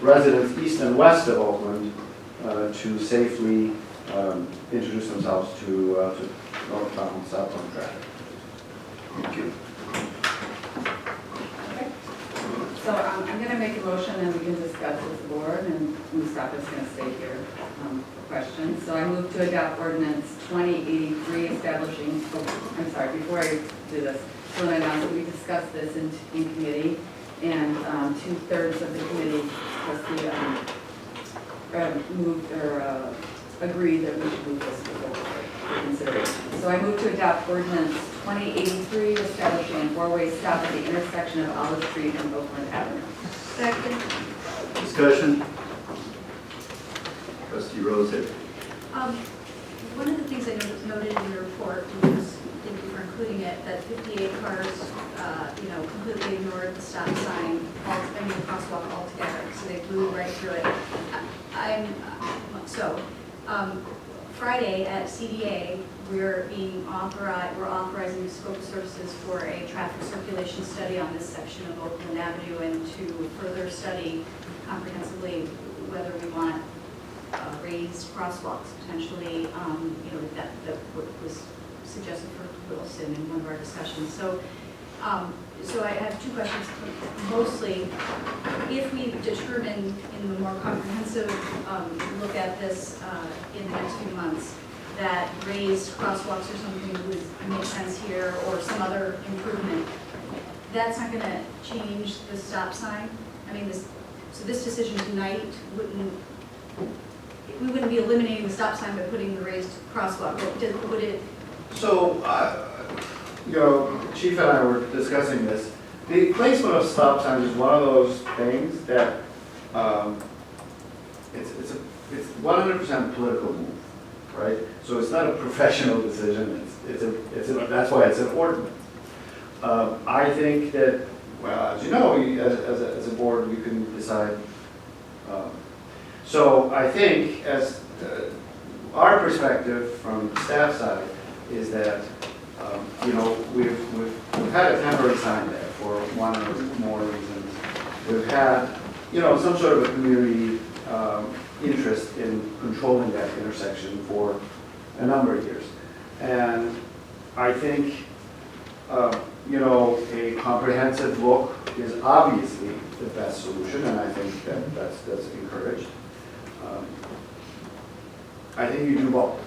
residents east and west of Oakland to safely introduce themselves to northbound, southbound traffic. Thank you. Okay. So I'm going to make a motion and we can discuss as a board, and Mustafa's going to stay here for questions. So I move to adopt ordinance 2083 establishing, I'm sorry, before I do this, so I announced that we discussed this in committee, and 2/3 of the committee moved or agreed that we should move this forward for consideration. So I move to adopt ordinance 2083 establishing a four-way stop at the intersection of Olive Street and Oakland Avenue. Second. Discussion? Trustee Rose. One of the things I noted in your report, and thank you for including it, that 58 cars, completely ignored the stop sign, the crosswalk altogether, so they blew right through it. Friday at CDA, we're authorizing the scope of services for a traffic circulation study on this section of Oakland Avenue, and to further study comprehensively whether we want raised crosswalks potentially, that was suggested for Wilson in one of our discussions. So I have two questions. Mostly, if we determine in the more comprehensive look at this in the next few months that raised crosswalks or something would make sense here, or some other improvement, that's not going to change the stop sign. I mean, so this decision tonight we wouldn't be eliminating the stop sign by putting the raised crosswalk. Would it? So, Chief and I were discussing this. The placement of stop signs is one of those things that it's 100% political move, right? So it's not a professional decision. That's why it's an ordinance. I think that, well, as you know, as a board, we can decide. So I think, as our perspective from the staff side is that we've had a temporary sign there for one or more reasons. We've had some sort of a community interest in controlling that intersection for a number of years, and I think a comprehensive look is obviously the best solution, and I think that's encouraged. I think you do both.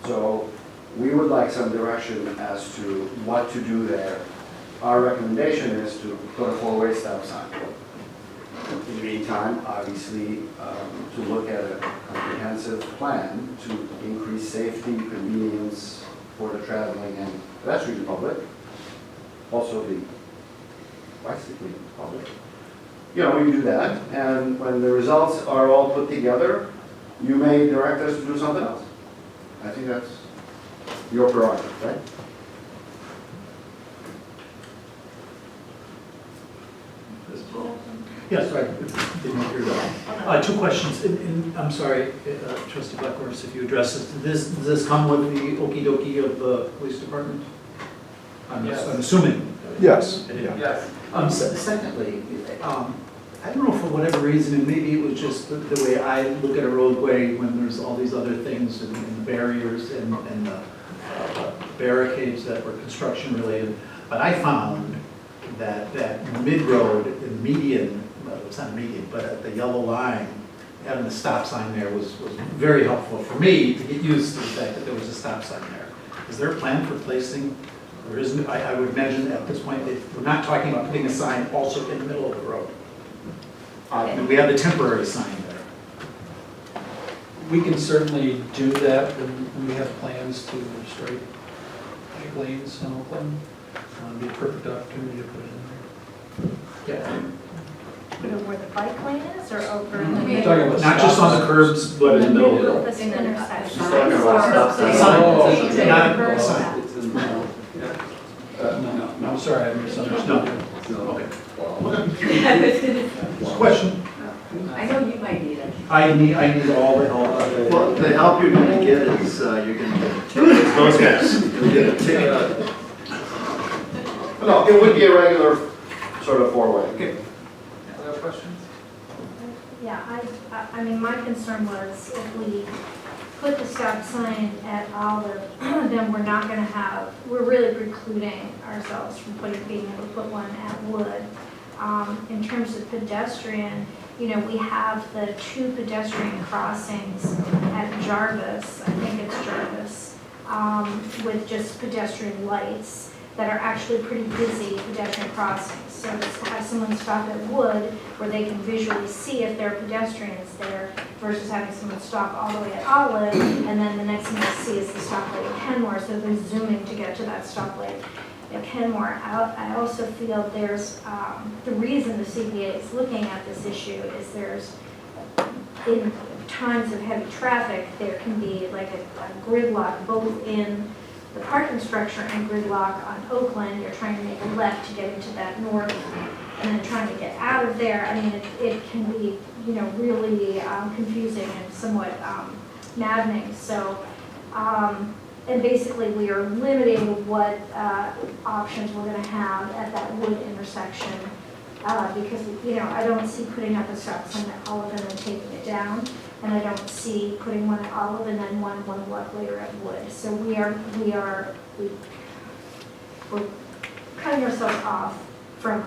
So we would like some direction as to what to do there. Our recommendation is to put a four-way stop sign. In the meantime, obviously, to look at a comprehensive plan to increase safety, convenience for the traveling and pedestrian public, also the bicycling public. You do that, and when the results are all put together, you may direct us to do something else. I think that's your prerogative, right? Yes, right. Didn't hear that. Two questions. I'm sorry, Trustee Blackhorse, if you address this. Does this come with the okie dokie of the police department? I'm assuming. Yes. Yes. Secondly, I don't know, for whatever reason, and maybe it was just the way I look at a roadway when there's all these other things and the barriers and the barricades that were construction related, but I found that mid-road, in median, well, it's not a median, but at the yellow line, having the stop sign there was very helpful for me to get used to the fact that there was a stop sign there. Is there a plan for placing, or isn't, I would imagine at this point, we're not talking about putting a sign also in the middle of the road. We have the temporary sign there. We can certainly do that when we have plans to straight bike lanes in Oakland. It'd be a perfect opportunity to put it in there. Yeah. Where the bike lane is, or over I'm the talking about Not just on the curbs, but in the middle of the road. this intersection? She's talking about stop sign. Sign. Not a Curb sign. stop. It's in the middle. No, I'm sorry, I misunderstood. Okay. I Question. know you might need it. I need all the help. Well, the help you're going to get is you're going to get a ticket. Those guys. You'll get a ticket. No, it would be a regular sort of four-way. Okay. Other questions? Yeah, I mean, my concern was if we put the stop sign at Olive, then we're not gonna have, we're really precluding ourselves from being able to put one at Wood. In terms of pedestrian, you know, we have the 2 pedestrian crossings at Jarvis, I think it's Jarvis, with just pedestrian lights that are actually pretty busy pedestrian crossings. So to have someone stop at Wood where they can visually see if there are pedestrians there versus having someone stop all the way at Olive and then the next thing they see is the stoplight at Kenmore, so they're zooming to get to that stoplight at Kenmore. I also feel there's, the reason the CBA is looking at this issue is there's, in times of heavy traffic, there can be like a gridlock both in the parking structure and gridlock on Oakland. You're trying to make a left to get into that north and then trying to get out of there. I mean, it can be, you know, really confusing and somewhat maddening. So, and basically we are limiting what options we're going to have at that Wood intersection because, you know, I don't see putting up a stop sign at Olive and then taking it down. And I don't see putting one at Olive and then one block later at Wood. So we're cutting ourselves off from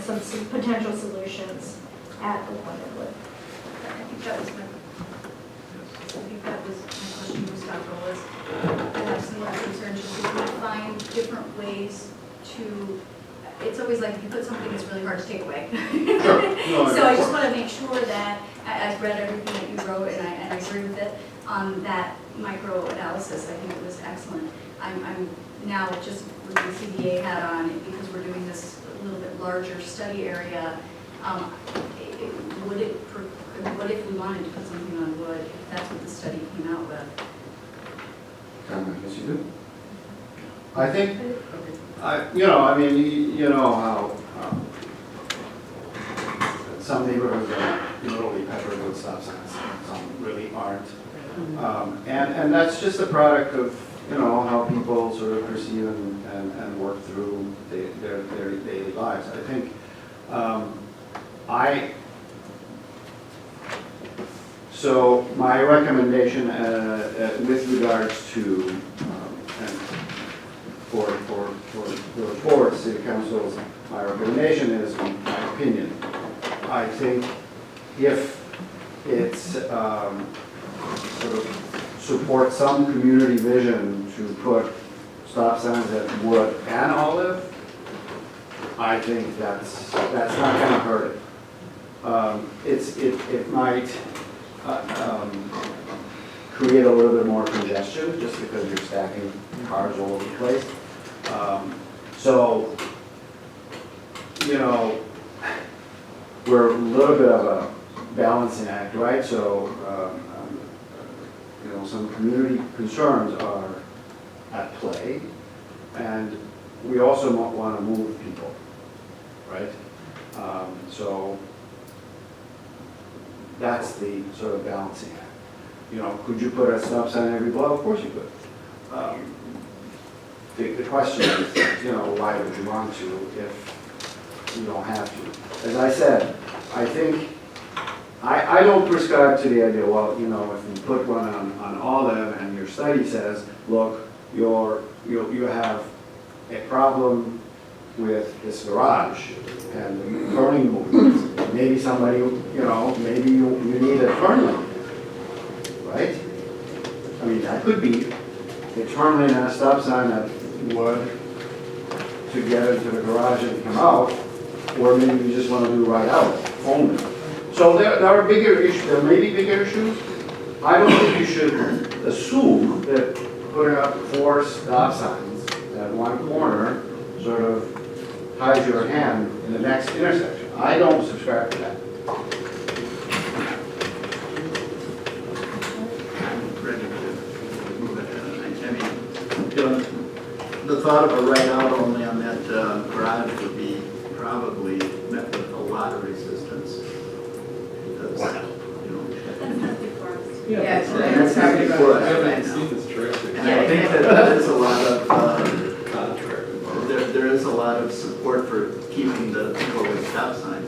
some potential solutions at the one at Wood. I think that was my question, Mustafa, was I have similar concerns, just if we find different ways to, it's always like if you put something, it's really hard to take away. Sure. No, So I just want to make sure that, I've read everything that you wrote and I agree with it on that micro analysis. I think it was excellent. I'm now just with the CBA hat on, because we're doing this a little bit larger study area, what if we wanted to put something on Wood, if that's what the study came out with? I guess you do. I think, you know, I mean, you know how some neighborhoods are literally peppered with stop signs, some really aren't. And that's just a product of, you know, how people sort of perceive and work through their daily lives. I think so my recommendation with regards to, and for the report, City Council's, my recommendation is, my opinion, I think if it's sort of support some community vision to put stop signs at Wood and Olive, I think that's not going to hurt it. It might create a little bit more congestion just because you're stacking cars all over the place. So, you know, we're a little bit of a balancing act, right? So, you know, some community concerns are at play, and we also want to move people, right? So that's the sort of balancing act. You know, could you put a stop sign in every block? Of course you could. The question is, you know, why would you want to if you don't have to? As I said, I think, I don't prescribe to the idea, well, you know, if you put one on Olive and your study says, look, you have a problem with this garage and the turning movements. Maybe somebody, you know, maybe you need a turn lane, right? I mean, that could be a turn lane and a stop sign that would to get into the garage and come out, or maybe you just want to do right out only. So there are bigger issues. There may be bigger issues. I don't think you should assume that putting up 4 stop signs at one corner sort of hides your hand in the next intersection. I don't subscribe to that. I mean, you know, the thought of a right out only on that garage would be probably met with a lot of resistance. Because, you know, That's not before us. Yeah, it's not before us. I haven't seen this traffic. and I think that there is a lot of, Contract. there is a lot of support for keeping the two-way stop sign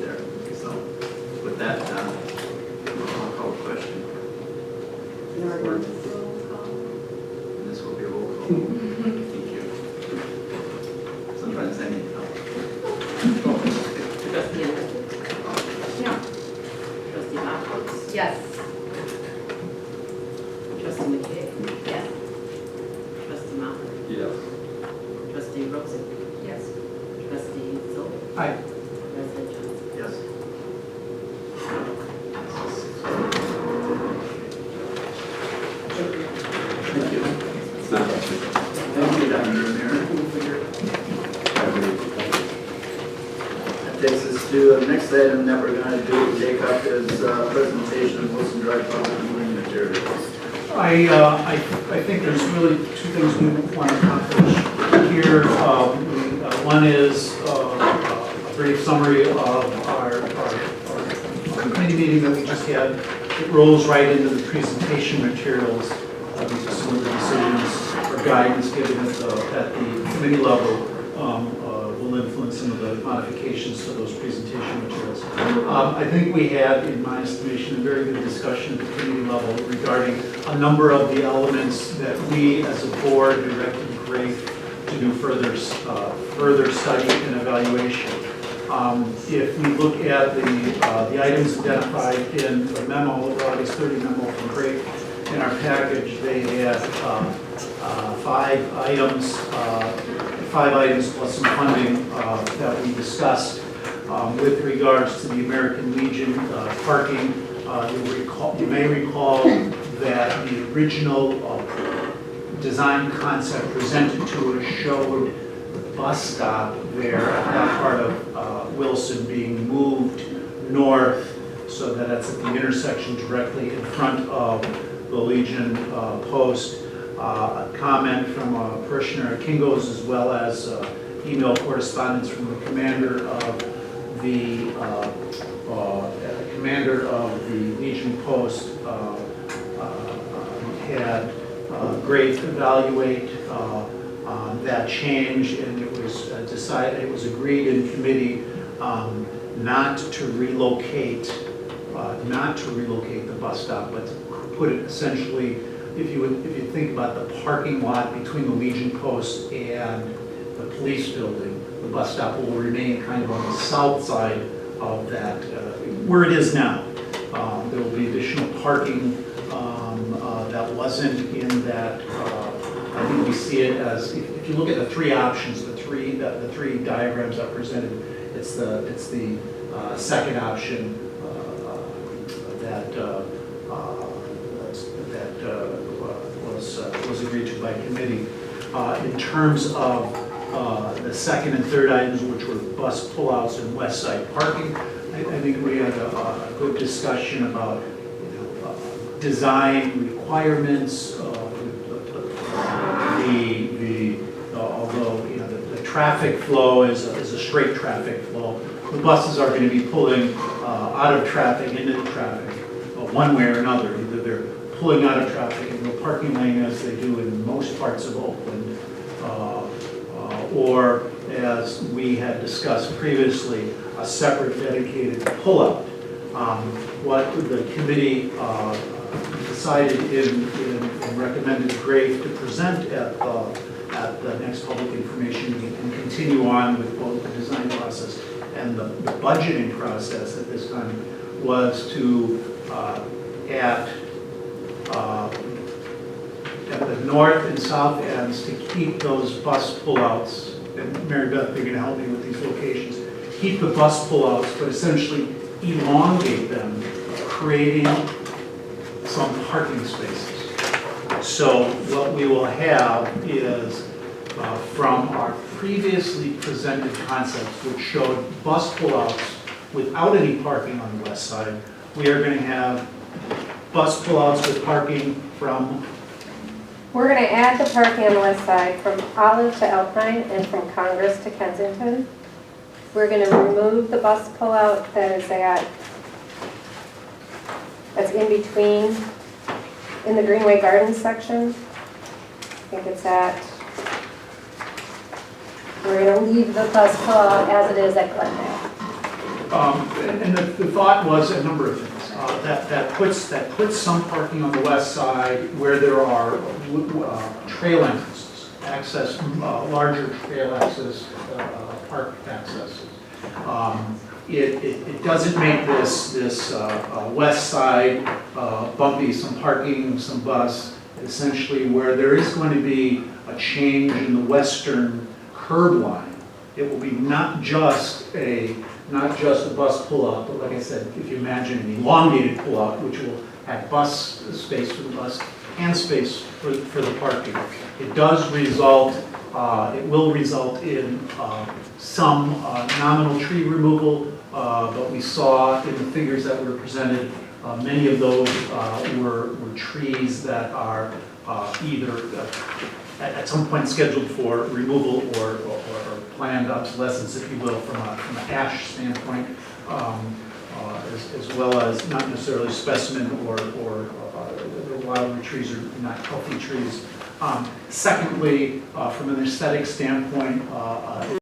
there, so. next item that we're going to take up is presentation of Wilson Drive public viewing materials. I think there's really two things we want to accomplish here. One is a brief summary of our committee meeting that we just had. It rolls right into the presentation materials. These are some of the decisions or guidance given at the committee level will influence some of the modifications to those presentation materials. I think we had, in my estimation, a very good discussion at the committee level regarding a number of the elements that we as a board directed Grace to do further study and evaluation. If we look at the items identified in the memo, the August 30 memo from Grace, in our package, they had 5 items plus some funding that we discussed with regards to the American Legion parking. You may recall that the original design concept presented to us showed the bus stop there at that part of Wilson being moved north so that it's at the intersection directly in front of the Legion post. A comment from a parishioner at Kinko's, as well as email correspondence from the commander of the Legion post had Grace evaluate that change, and it was decided, it was agreed in committee not to relocate the bus stop, but to put it essentially, if you think about the parking lot between the Legion post and the police building, the bus stop will remain kind of on the south side of that, where it is now. There will be additional parking that wasn't in that. I think we see it as, if you look at the 3 options, the three diagrams that presented, it's the second option that was agreed to by committee. In terms of the second and third items, which were bus pullouts and west side parking, I think we had a good discussion about design requirements. Although the traffic flow is a straight traffic flow, the buses are going to be pulling out of traffic into the traffic one way or another. Either they're pulling out of traffic in the parking lane, as they do in most parts of Oakland, or as we had discussed previously, a separate dedicated pullout. What the committee decided and recommended Grace to present at the next public information meeting and continue on with both the design process and the budgeting process at this time was to at the north and south ends to keep those bus pullouts, and Mary Beth, they're going to help me with these locations, keep the bus pullouts, but essentially elongate them, creating some parking spaces. So what we will have is from our previously presented concepts, which showed bus pullouts without any parking on the west side, we are going to have bus pullouts with parking from. We're going to add the parking on the west side from Olive to Alpine and from Congress to Kensington. We're going to remove the bus pullout that's in between, in the Greenway Gardens section. I think it's we're going to leave the bus pullout as it is at Glendale. And the thought was a number of things. That puts some parking on the west side where there are trail entrances, larger trail access, park accesses. It doesn't make this west side bumpy, some parking, some bus. Essentially, where there is going to be a change in the western curb line, it will be not just a bus pullout, but like I said, if you imagine an elongated pullout, which will have bus space for the bus and space for the parking. It does result, it will result in some nominal tree removal, but we saw in the figures that were presented, many of those were trees that are either at some point scheduled for removal or planned obsolescence, if you will, from an ash standpoint, as well as not necessarily specimen or the wildwood trees are not healthy trees. Secondly, from an aesthetic standpoint,